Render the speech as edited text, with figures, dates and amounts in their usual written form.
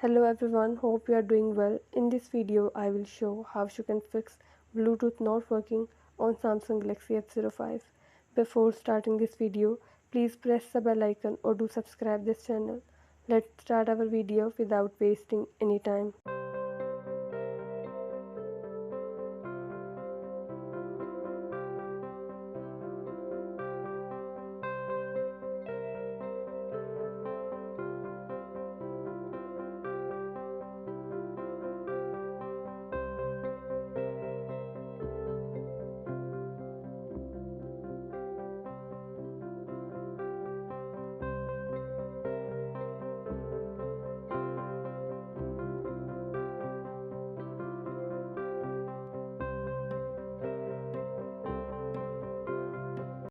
Hello everyone, hope you are doing well. In this video, I will show how you can fix Bluetooth not working on Samsung Galaxy F05. Before starting this video, please press the bell icon or do subscribe this channel. Let's start our video without wasting any time.